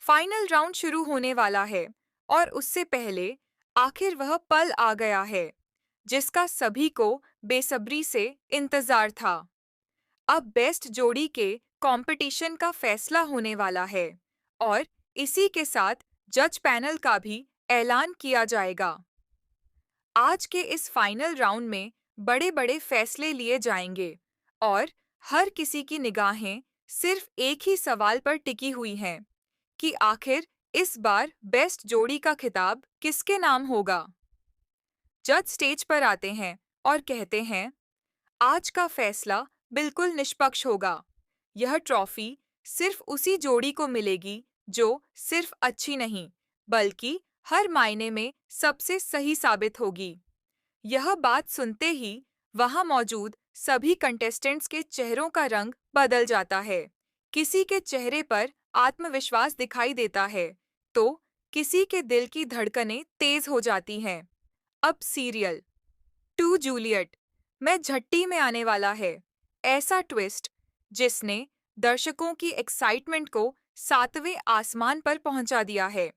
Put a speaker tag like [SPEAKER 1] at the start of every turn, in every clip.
[SPEAKER 1] Final round शुरू होने वाला है और उससे पहले आखिर वह पल आ गया है जिसका सभी को बेसब्री से इंतजार था। अब बेस्ट जोड़ी के कंपटीशन का फैसला होने वाला है और इसी के साथ जज पैनल का भी ऐलान किया जाएगा। आज के इस फाइनल राउंड में बड़े बड़े फैसले लिए जाएंगे और हर किसी की निगाहें सिर्फ एक ही सवाल पर टिकी हुई हैं कि आखिर इस बार बेस्ट जोड़ी का खिताब किसके नाम होगा। जज स्टेज पर आते हैं और कहते हैं, आज का फैसला बिल्कुल निष्पक्ष होगा। यह ट्रॉफी सिर्फ उसी जोड़ी को मिलेगी जो सिर्फ अच्छी नहीं, बल्कि हर मायने में सबसे सही साबित होगी। यह बात सुनते ही वहां मौजूद सभी कंटेस्टेंट्स के चेहरों का रंग बदल जाता है। किसी के चेहरे पर आत्मविश्वास दिखाई देता है, तो किसी के दिल की धड़कनें तेज हो जाती हैं। अब सीरियल टू जूलियट में झट्टी में आने वाला है। ऐसा ट्विस्ट जिसने दर्शकों की एक्साइटमेंट को सातवें आसमान पर पहुंचा दिया है,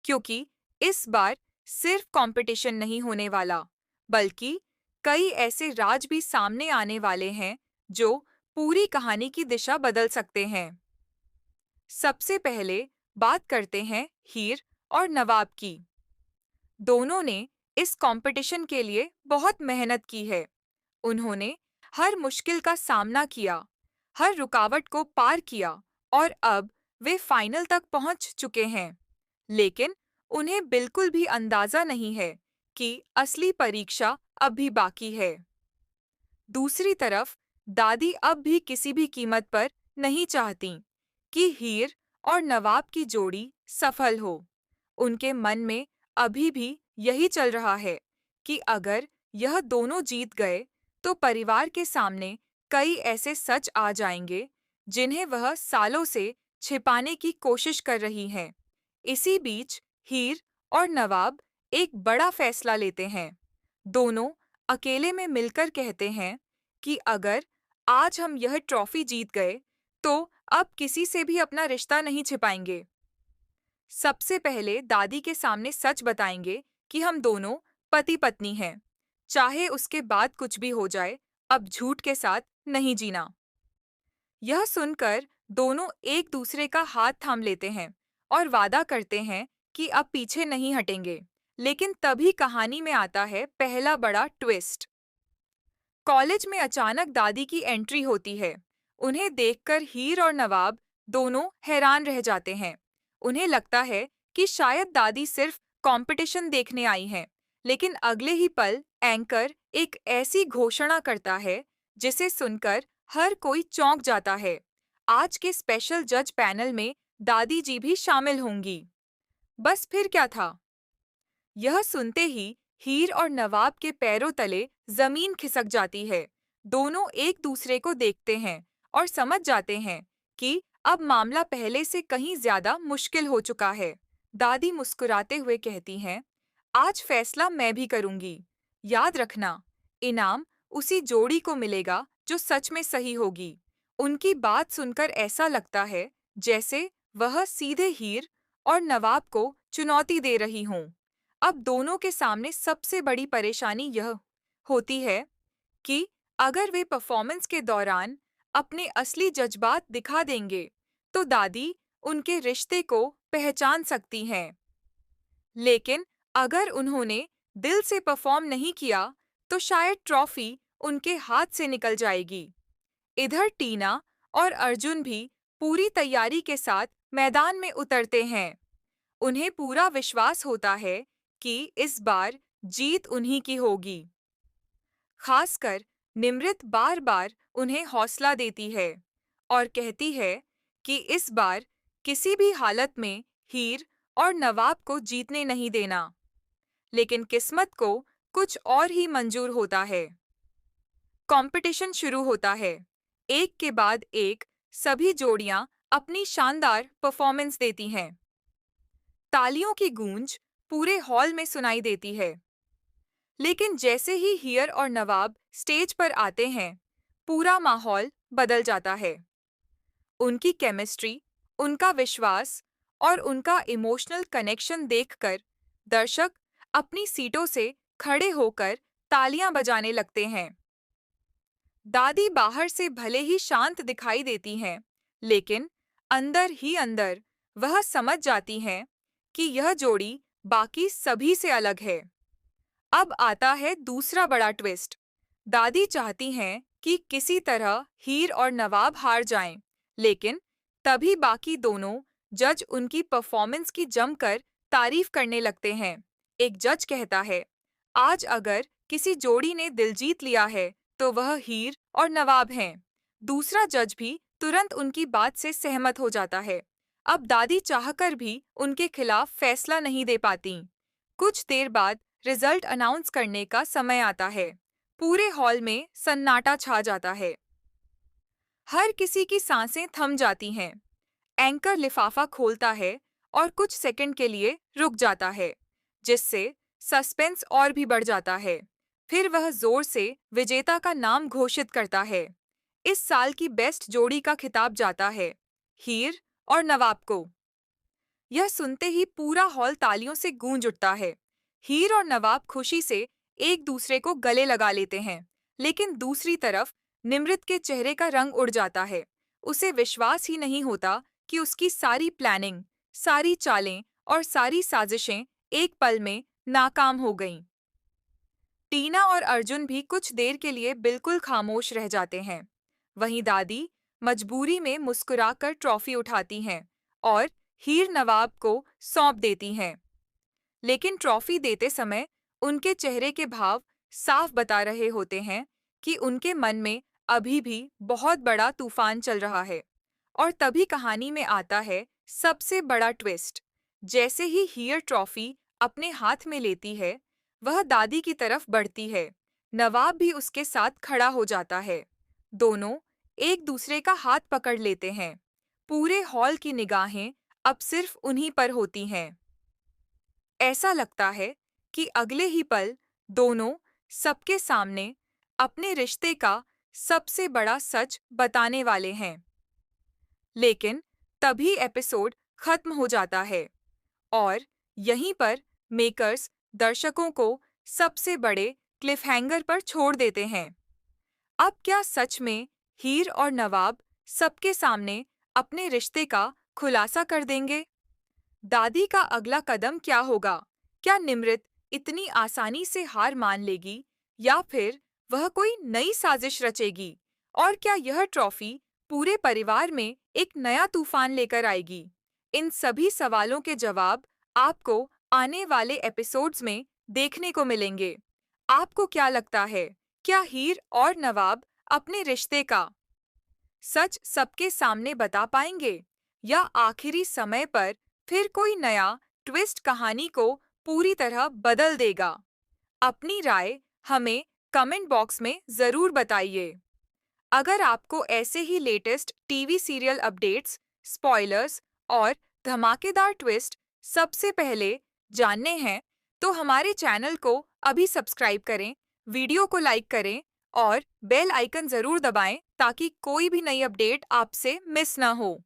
[SPEAKER 1] क्योंकि इस बार सिर्फ कंपटीशन नहीं होने वाला, बल्कि कई ऐसे राज भी सामने आने वाले हैं जो पूरी कहानी की दिशा बदल सकते हैं। सबसे पहले बात करते हैं हीर और नवाब की। दोनों ने इस कंपटीशन के लिए बहुत मेहनत की है। उन्होंने हर मुश्किल का सामना किया, हर रुकावट को पार किया और अब वे फाइनल तक पहुंच चुके हैं। लेकिन उन्हें बिल्कुल भी अंदाजा नहीं है कि असली परीक्षा अब भी बाकी है। दूसरी तरफ दादी अब भी किसी भी कीमत पर नहीं चाहती कि हीर और नवाब की जोड़ी सफल हो। उनके मन में अभी भी यही चल रहा है कि अगर यह दोनों जीत गए तो परिवार के सामने कई ऐसे सच आ जाएंगे जिन्हें वह सालों से छिपाने की कोशिश कर रही हैं। इसी बीच हीर और नवाब एक बड़ा फैसला लेते हैं। दोनों अकेले में मिलकर कहते हैं कि अगर आज हम यह ट्रॉफी जीत गए तो अब किसी से भी अपना रिश्ता नहीं छिपाएंगे। सबसे पहले दादी के सामने सच बताएंगे कि हम दोनों पति पत्नी हैं। चाहे उसके बाद कुछ भी हो जाए, अब झूठ के साथ नहीं जीना। यह सुनकर दोनों एक दूसरे का हाथ थाम लेते हैं और वादा करते हैं कि अब पीछे नहीं हटेंगे। लेकिन तभी कहानी में आता है पहला बड़ा ट्विस्ट। कॉलेज में अचानक दादी की एंट्री होती है। उन्हें देखकर हीर और नवाब दोनों हैरान रह जाते हैं। उन्हें लगता है कि शायद दादी सिर्फ कंपटीशन देखने आई हैं, लेकिन अगले ही पल एंकर एक ऐसी घोषणा करता है जिसे सुनकर हर कोई चौंक जाता है। आज के स्पेशल जज पैनल में दादी जी भी शामिल होंगी। बस फिर क्या था? यह सुनते ही हीर और नवाब के पैरों तले जमीन खिसक जाती है। दोनों एक दूसरे को देखते हैं और समझ जाते हैं कि अब मामला पहले से कहीं ज्यादा मुश्किल हो चुका है। दादी मुस्कुराते हुए कहती हैं, आज फैसला मैं भी करूंगी। याद रखना, इनाम उसी जोड़ी को मिलेगा जो सच में सही होगी। उनकी बात सुनकर ऐसा लगता है जैसे वह सीधे हीर और नवाब को चुनौती दे रही हों। अब दोनों के सामने सबसे बड़ी परेशानी यह होती है कि अगर वे परफॉर्मेंस के दौरान अपने असली जज्बात दिखा देंगे, तो दादी उनके रिश्ते को पहचान सकती हैं। लेकिन अगर उन्होंने दिल से परफॉर्म नहीं किया, तो शायद ट्रॉफी उनके हाथ से निकल जाएगी। इधर टीना और अर्जुन भी पूरी तैयारी के साथ मैदान में उतरते हैं। उन्हें पूरा विश्वास होता है कि इस बार जीत उन्हीं की होगी। खासकर निमृत बार बार उन्हें हौसला देती है और कहती है कि इस बार किसी भी हालत में हीर और नवाब को जीतने नहीं देना। लेकिन किस्मत को कुछ और ही मंजूर होता है। कंपटीशन शुरू होता है। एक के बाद एक सभी जोड़ियां अपनी शानदार परफॉर्मेंस देती हैं। तालियों की गूंज पूरे हॉल में सुनाई देती है। लेकिन जैसे ही हीर और नवाब स्टेज पर आते हैं, पूरा माहौल बदल जाता है। उनकी केमिस्ट्री, उनका विश्वास और उनका इमोशनल कनेक्शन देखकर दर्शक अपनी सीटों से खड़े होकर तालियां बजाने लगते हैं। दादी बाहर से भले ही शांत दिखाई देती हैं, लेकिन अंदर ही अंदर वह समझ जाती हैं कि यह जोड़ी बाकी सभी से अलग है। अब आता है दूसरा बड़ा ट्विस्ट। दादी चाहती हैं कि किसी तरह हीर और नवाब हार जाएं, लेकिन तभी बाकी दोनों जज उनकी परफॉर्मेंस की जमकर तारीफ करने लगते हैं। एक जज कहता है, आज अगर किसी जोड़ी ने दिल जीत लिया है तो वह हीर और नवाब हैं। दूसरा जज भी तुरंत उनकी बात से सहमत हो जाता है। अब दादी चाहकर भी उनके खिलाफ फैसला नहीं दे पाती। कुछ देर बाद रिजल्ट अनाउंस करने का समय आता है। पूरे हॉल में सन्नाटा छा जाता है। हर किसी की सांसें थम जाती हैं। एंकर लिफाफा खोलता है और कुछ सेकंड के लिए रुक जाता है, जिससे सस्पेंस और भी बढ़ जाता है। फिर वह जोर से विजेता का नाम घोषित करता है। इस साल की बेस्ट जोड़ी का खिताब जाता है हीर और नवाब को। यह सुनते ही पूरा हॉल तालियों से गूंज उठता है। हीर और नवाब खुशी से एक दूसरे को गले लगा लेते हैं, लेकिन दूसरी तरफ निमृत के चेहरे का रंग उड़ जाता है। उसे विश्वास ही नहीं होता कि उसकी सारी प्लानिंग, सारी चालें और सारी साजिशें एक पल में नाकाम हो गईं। टीना और अर्जुन भी कुछ देर के लिए बिल्कुल खामोश रह जाते हैं। वहीं दादी मजबूरी में मुस्कुराकर ट्रॉफी उठाती हैं और हीर नवाब को सौंप देती हैं। लेकिन ट्रॉफी देते समय उनके चेहरे के भाव साफ बता रहे होते हैं कि उनके मन में अभी भी बहुत बड़ा तूफान चल रहा है। और तभी कहानी में आता है सबसे बड़ा ट्विस्ट। जैसे ही हीर ट्रॉफी अपने हाथ में लेती है, वह दादी की तरफ बढ़ती है। नवाब भी उसके साथ खड़ा हो जाता है। दोनों एक दूसरे का हाथ पकड़ लेते हैं। पूरे हॉल की निगाहें अब सिर्फ उन्हीं पर होती हैं। ऐसा लगता है कि अगले ही पल दोनों सबके सामने अपने रिश्ते का सबसे बड़ा सच बताने वाले हैं। लेकिन तभी एपिसोड खत्म हो जाता है और यहीं पर मेकर्स दर्शकों को सबसे बड़े क्लिफहैंगर पर छोड़ देते हैं। अब क्या सच में हीर और नवाब सबके सामने अपने रिश्ते का खुलासा कर देंगे? दादी का अगला कदम क्या होगा? क्या निमृत इतनी आसानी से हार मान लेगी या फिर वह कोई नई साजिश रचेगी? और क्या यह ट्रॉफी पूरे परिवार में एक नया तूफान लेकर आएगी? इन सभी सवालों के जवाब आपको आने वाले एपिसोड्स में देखने को मिलेंगे। आपको क्या लगता है, क्या हीर और नवाब अपने रिश्ते का सच सबके सामने बता पाएंगे या आखिरी समय पर फिर कोई नया ट्विस्ट कहानी को पूरी तरह बदल देगा? अपनी राय हमें कमेंट बॉक्स में ज़रूर बताइए। अगर आपको ऐसे ही latest TV serial updates, spoilers और धमाकेदार ट्विस्ट सबसे पहले जानने हैं, तो हमारे चैनल को अभी सब्सक्राइब करें, वीडियो को लाइक करें और बेल आइकन ज़रूर दबाएं ताकि कोई भी नई अपडेट आपसे मिस ना हो।